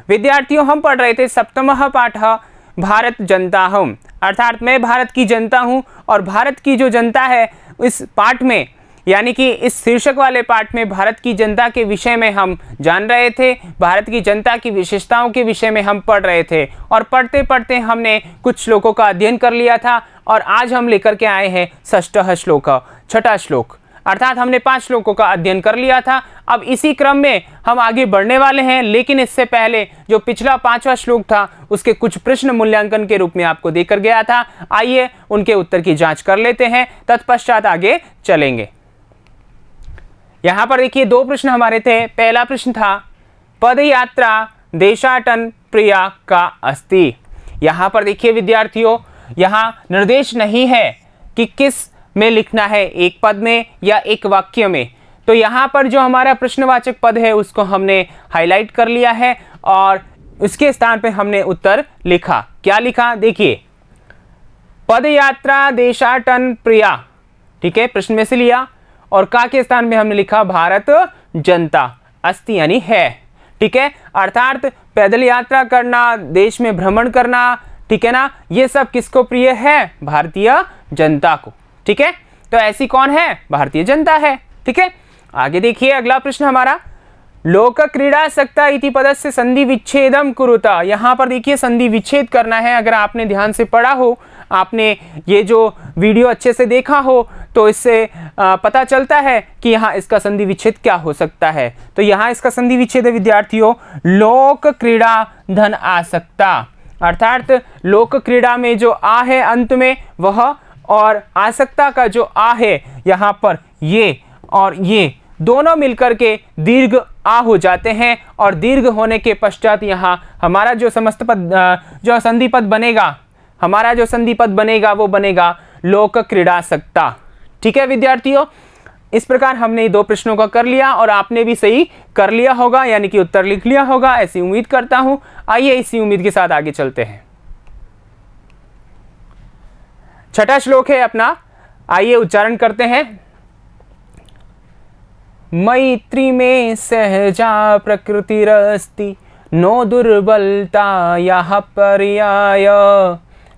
विद्यार्थियों हम पढ़ रहे थे सप्तमः पाठः भारत जनता हूँ, अर्थात मैं भारत की जनता हूँ और भारत की जो जनता है इस पाठ में यानी कि इस शीर्षक वाले पाठ में भारत की जनता के विषय में हम जान रहे थे, भारत की जनता की विशेषताओं के विषय में हम पढ़ रहे थे और पढ़ते पढ़ते हमने कुछ श्लोकों का अध्ययन कर लिया था और आज हम लेकर के आए हैं षष्ठः श्लोक, छठा श्लोक, अर्थात हमने 5 श्लोकों का अध्ययन कर लिया था। अब इसी क्रम में हम आगे बढ़ने वाले हैं, लेकिन इससे पहले जो पिछला 5वां श्लोक था उसके कुछ प्रश्न मूल्यांकन के रूप में आपको देकर गया था। आइए उनके उत्तर की जांच कर लेते हैं, तत्पश्चात आगे चलेंगे। यहाँ पर देखिए 2 प्रश्न हमारे थे। पहला प्रश्न था पदयात्रा देशाटन प्रिया का अस्ति। यहाँ पर देखिए विद्यार्थियों, यहाँ निर्देश नहीं है कि किस में लिखना है, एक पद में या एक वाक्य में। तो यहाँ पर जो हमारा प्रश्नवाचक पद है उसको हमने हाईलाइट कर लिया है और उसके स्थान पे हमने उत्तर लिखा। क्या लिखा देखिए, पदयात्रा देशाटन प्रिया, ठीक है, प्रश्न में से लिया और का के स्थान में हमने लिखा भारत जनता, अस्ति यानी है, ठीक है, अर्थात पैदल यात्रा करना, देश में भ्रमण करना, ठीक है ना, ये सब किसको प्रिय है, भारतीय जनता को, ठीक है। तो ऐसी कौन है, भारतीय जनता है, ठीक है। आगे देखिए अगला प्रश्न हमारा, लोक क्रीड़ा सक्ता इति पदस्य संधि विच्छेदम कुरुता। यहाँ पर देखिए संधि विच्छेद करना है। अगर आपने ध्यान से पढ़ा हो, आपने ये जो वीडियो अच्छे से देखा हो तो इससे पता चलता है कि यहाँ इसका संधि विच्छेद क्या हो सकता है। तो यहाँ इसका संधि विच्छेद है विद्यार्थियों, लोक क्रीड़ा धन आसक्ता, अर्थात लोक क्रीड़ा में जो आ है अंत में वह और आसक्ता का जो आ है यहाँ पर ये और ये दोनों मिलकर के दीर्घ आ हो जाते हैं और दीर्घ होने के पश्चात यहाँ हमारा जो समस्त पद जो संधि पद बनेगा, हमारा जो संधि पद बनेगा वो बनेगा लोक क्रीड़ासक्ता, ठीक है विद्यार्थियों। इस प्रकार हमने 2 प्रश्नों का कर लिया और आपने भी सही कर लिया होगा, यानी कि उत्तर लिख लिया होगा, ऐसी उम्मीद करता हूं। आइए इसी उम्मीद के साथ आगे चलते हैं। छठा श्लोक है अपना, आइए उच्चारण करते हैं। मैत्री में सहजा प्रकृतिरस्ति नो दुर्बलता यः पर्याय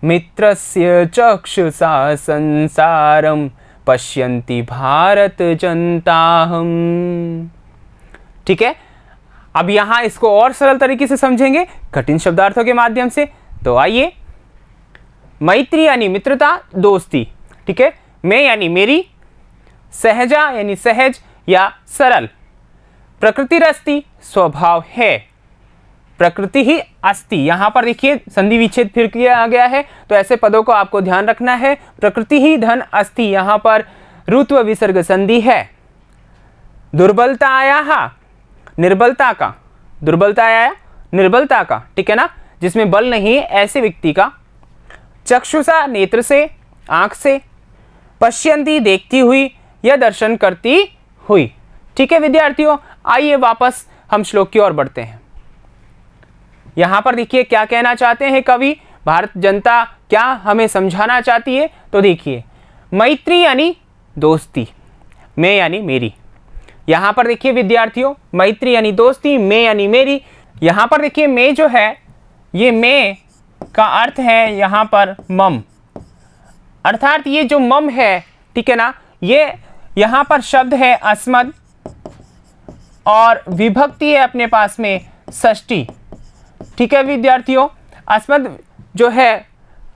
मित्रस्य चक्षुषा संसारम पश्यन्ति भारत जनताहम, ठीक है। अब यहां इसको और सरल तरीके से समझेंगे कठिन शब्दार्थों के माध्यम से। तो आइए, मैत्री यानी मित्रता, दोस्ती, ठीक है, मैं यानी मेरी, सहजा यानी सहज या सरल, प्रकृतिरस्ति स्वभाव है, प्रकृति ही अस्ति। यहां पर देखिए संधि विच्छेद फिर किया गया है, तो ऐसे पदों को आपको ध्यान रखना है। प्रकृति ही धन अस्ति, यहां पर ऋत्व विसर्ग संधि है। दुर्बलता आया, निर्बलता का, दुर्बलता आया निर्बलता का, ठीक है ना, जिसमें बल नहीं है ऐसे व्यक्ति का। चक्षुषा नेत्र से, आंख से, पश्यन्ति देखती हुई या दर्शन करती हुई, ठीक है विद्यार्थियों। आइए वापस हम श्लोक की ओर बढ़ते हैं। यहां पर देखिए क्या कहना चाहते हैं कवि, भारत जनता क्या हमें समझाना चाहती है। तो देखिए, मैत्री यानी दोस्ती, मैं यानी मेरी। यहां पर देखिए विद्यार्थियों, मैत्री यानी दोस्ती, मैं यानी मेरी। यहां पर देखिए मैं जो है, ये मैं का अर्थ है यहां पर मम, अर्थात ये जो मम है, ठीक है ना, ये यहां पर शब्द है अस्मद और विभक्ति है अपने पास में षष्ठी, ठीक है विद्यार्थियों। अस्मद जो है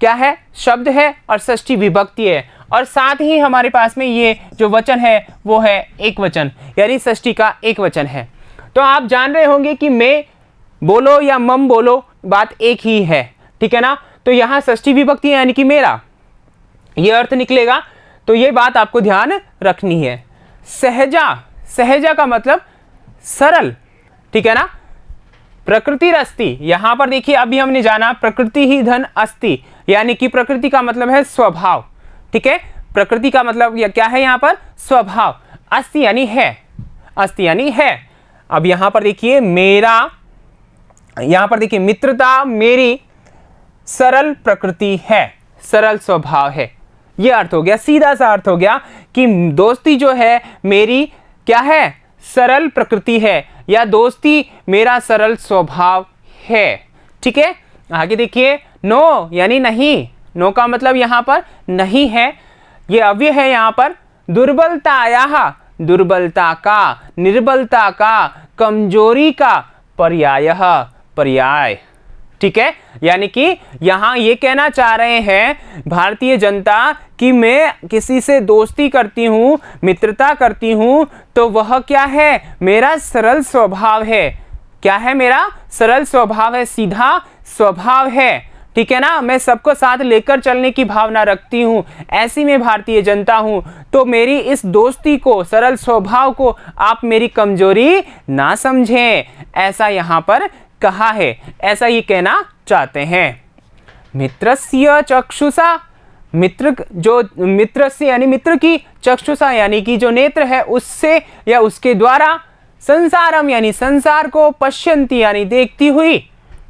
क्या है, शब्द है और षष्ठी विभक्ति है, और साथ ही हमारे पास में ये जो वचन है वो है एक वचन, यानी षष्ठी का एक वचन है। तो आप जान रहे होंगे कि मैं बोलो या मम बोलो बात एक ही है, ठीक है ना। तो यहाँ षष्ठी विभक्ति है यानी कि मेरा, ये अर्थ निकलेगा। तो ये बात आपको ध्यान रखनी है। सहजा, सहजा का मतलब सरल, ठीक है ना। प्रकृतिरस्ति, यहां पर देखिए अभी हमने जाना प्रकृति ही धन अस्ति, यानी कि प्रकृति का मतलब है स्वभाव, ठीक है। प्रकृति का मतलब या क्या है यहाँ पर, स्वभाव। अस्ति यानी है, अस्ति यानी है। अब यहां पर देखिए मेरा, यहां पर देखिए मित्रता मेरी, सरल प्रकृति है, सरल स्वभाव है, ये अर्थ हो गया, सीधा सा अर्थ हो गया कि दोस्ती जो है मेरी क्या है, सरल प्रकृति है, या दोस्ती मेरा सरल स्वभाव है। ठीक है, आगे देखिए, नो यानी नहीं, नो का मतलब यहाँ पर नहीं है, ये अव्यय है यहाँ पर। दुर्बलतायाः, दुर्बलता का, निर्बलता का, कमजोरी का पर्यायः, पर्याय। ठीक है, यानी कि यहां ये कहना चाह रहे हैं भारतीय जनता कि मैं किसी से दोस्ती करती हूं, मित्रता करती हूं, तो वह क्या है, मेरा सरल स्वभाव है। क्या है, मेरा सरल स्वभाव है, सीधा स्वभाव है। ठीक है ना, मैं सबको साथ लेकर चलने की भावना रखती हूं, ऐसी मैं भारतीय जनता हूं। तो मेरी इस दोस्ती को, सरल स्वभाव को आप मेरी कमजोरी ना समझें, ऐसा यहां पर कहा है, ऐसा ये कहना चाहते हैं। मित्रस्य चक्षुषा, मित्र जो मित्रस्य यानी मित्र की, चक्षुषा यानी कि जो नेत्र है उससे या उसके द्वारा, संसारम यानी संसार को, पश्यन्ति यानी देखती हुई।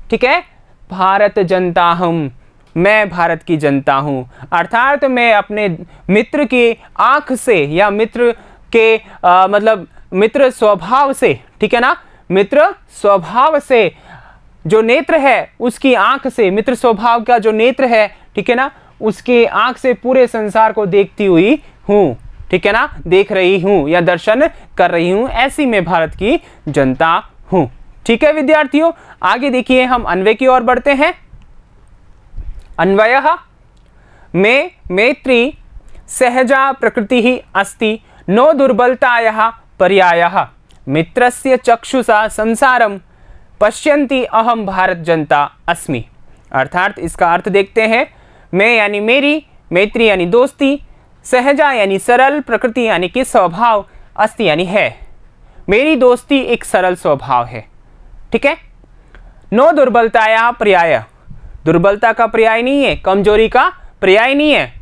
ठीक है, भारत जनता हूं, मैं भारत की जनता हूं, अर्थात मैं अपने मित्र की आंख से या मित्र के मतलब मित्र स्वभाव से, ठीक है ना, मित्र स्वभाव से जो नेत्र है उसकी आंख से, मित्र स्वभाव का जो नेत्र है, ठीक है ना, उसके आंख से पूरे संसार को देखती हुई हूं। ठीक है ना, देख रही हूं या दर्शन कर रही हूं, ऐसी मैं भारत की जनता हूं। ठीक है विद्यार्थियों, आगे देखिए हम अन्वय की ओर बढ़ते हैं। अन्वयः, मे मैत्री सहजा प्रकृति ही अस्ति, नो दुर्बलतायाः पर्यायः, मित्रस्य चक्षुषा संसारम पश्यन्ति अहम भारत जनता अस्मि। अर्थात इसका अर्थ देखते हैं। मैं यानी मेरी, मैत्री यानी दोस्ती, सहजा यानी सरल, प्रकृति यानी कि स्वभाव, अस्ति यानी है, मेरी दोस्ती एक सरल स्वभाव है। ठीक है, नो दुर्बलताया पर्याय, दुर्बलता का पर्याय नहीं है, कमजोरी का पर्याय नहीं है।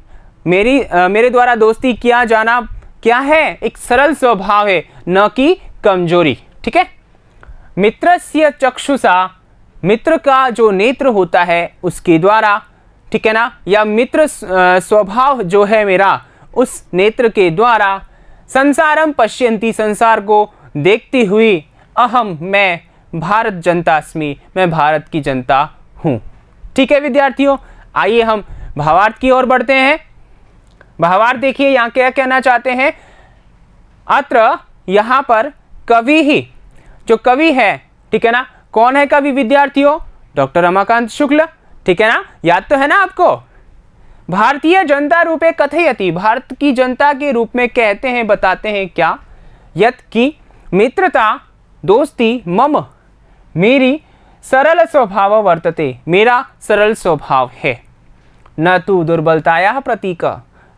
मेरे द्वारा दोस्ती किया जाना क्या है, एक सरल स्वभाव है, न कि कमजोरी। ठीक है, मित्रस्य चक्षुषा, मित्र का जो नेत्र होता है उसके द्वारा, ठीक है ना, या मित्र स्वभाव जो है मेरा, उस नेत्र के द्वारा, संसारम पश्यन्ति संसार को देखती हुई, अहम मैं भारत जनता अस्मि, मैं भारत की जनता हूं। ठीक है विद्यार्थियों, आइए हम भावार्थ की ओर बढ़ते हैं। भावार्थ देखिए यहाँ क्या कहना चाहते हैं। अत्र यहाँ पर कवि ही, जो कवि है, ठीक है ना, कौन है कवि विद्यार्थियों, डॉक्टर रमाकांत शुक्ल। ठीक है ना, याद तो है ना आपको। भारतीय जनता रूपे कथयति, भारत की जनता के रूप में कहते हैं, बताते हैं क्या, यत् की मित्रता, दोस्ती, मम मेरी सरल स्वभाव वर्तते, मेरा सरल स्वभाव है, न तो दुर्बलताया प्रतीक,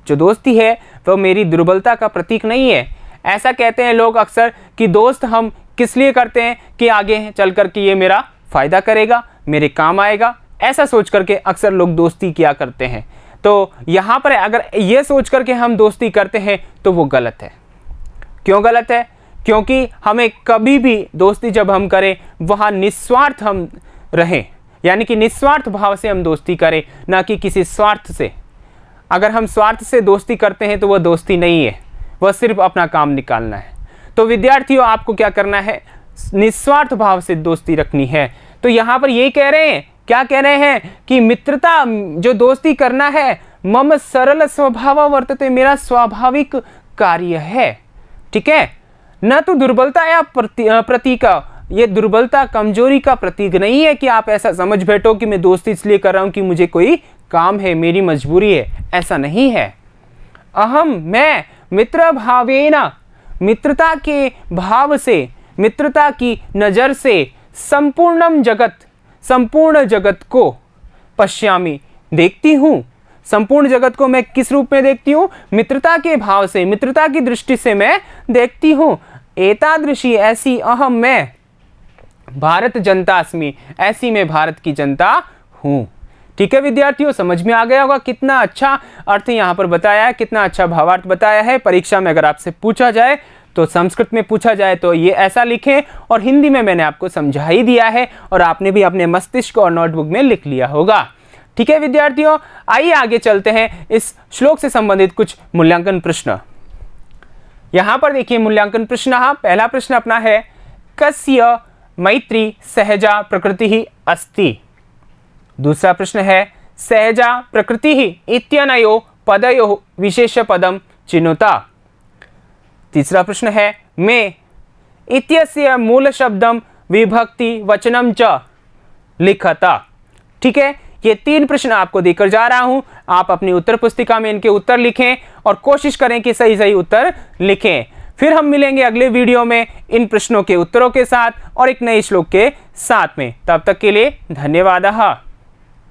जो दोस्ती है वह मेरी दुर्बलता का प्रतीक नहीं है। ऐसा कहते हैं लोग अक्सर कि दोस्त हम किस लिए करते हैं कि आगे चल कर के ये मेरा फायदा करेगा, मेरे काम आएगा, ऐसा सोच करके अक्सर लोग दोस्ती किया करते हैं। तो यहाँ पर अगर ये सोच करके हम दोस्ती करते हैं तो वो गलत है। क्यों गलत है? क्योंकि हमें कभी भी दोस्ती जब हम करें वहाँ निस्वार्थ हम रहें, यानी कि निस्वार्थ भाव से हम दोस्ती करें, ना कि किसी स्वार्थ से। अगर हम स्वार्थ से दोस्ती करते हैं तो वह दोस्ती नहीं है, वह सिर्फ अपना काम निकालना है। तो विद्यार्थियों आपको क्या करना है, निस्वार्थ भाव से दोस्ती रखनी है। तो यहाँ पर ये कह रहे हैं, क्या कह रहे हैं कि मित्रता जो दोस्ती करना है, मम सरल स्वभाव वर्तते, मेरा स्वाभाविक कार्य है। ठीक है, न तो दुर्बलता या प्रतीक, ये दुर्बलता कमजोरी का प्रतीक नहीं है कि आप ऐसा समझ बैठो कि मैं दोस्ती इसलिए कर रहा हूं कि मुझे कोई काम है, मेरी मजबूरी है, ऐसा नहीं है। अहम मैं मित्र भावेन, मित्रता के भाव से, मित्रता की नजर से संपूर्णम जगत, संपूर्ण जगत को पश्यामि देखती हूं। संपूर्ण जगत को मैं किस रूप में देखती हूं? मित्रता के भाव से, मित्रता की दृष्टि से मैं देखती हूं। एतादृशी ऐसी अहम मैं भारत जनता अस्मि, ऐसी मैं भारत की जनता हूं। ठीक है विद्यार्थियों, समझ में आ गया होगा कितना अच्छा अर्थ यहाँ पर बताया है, कितना अच्छा भावार्थ बताया है। परीक्षा में अगर आपसे पूछा जाए तो संस्कृत में पूछा जाए तो ये ऐसा लिखें, और हिंदी में मैंने आपको समझा ही दिया है और आपने भी अपने मस्तिष्क और नोटबुक में लिख लिया होगा। ठीक है विद्यार्थियों, आइए आगे चलते हैं इस श्लोक से संबंधित कुछ मूल्यांकन प्रश्न। यहाँ पर देखिए मूल्यांकन प्रश्न, पहला प्रश्न अपना है, कस्य मैत्री सहजा प्रकृति ही अस्ति। दूसरा प्रश्न है सहजा प्रकृति ही इत्यनयो पदयो विशेष पदम चिनुता। तीसरा प्रश्न है मे इत्यस्य मूल शब्दम विभक्ति वचनम च लिखता। ठीक है, ये 3 प्रश्न आपको देकर जा रहा हूं। आप अपनी उत्तर पुस्तिका में इनके उत्तर लिखें और कोशिश करें कि सही सही उत्तर लिखें। फिर हम मिलेंगे अगले वीडियो में इन प्रश्नों के उत्तरों के साथ और एक नए श्लोक के साथ में। तब तक के लिए धन्यवाद।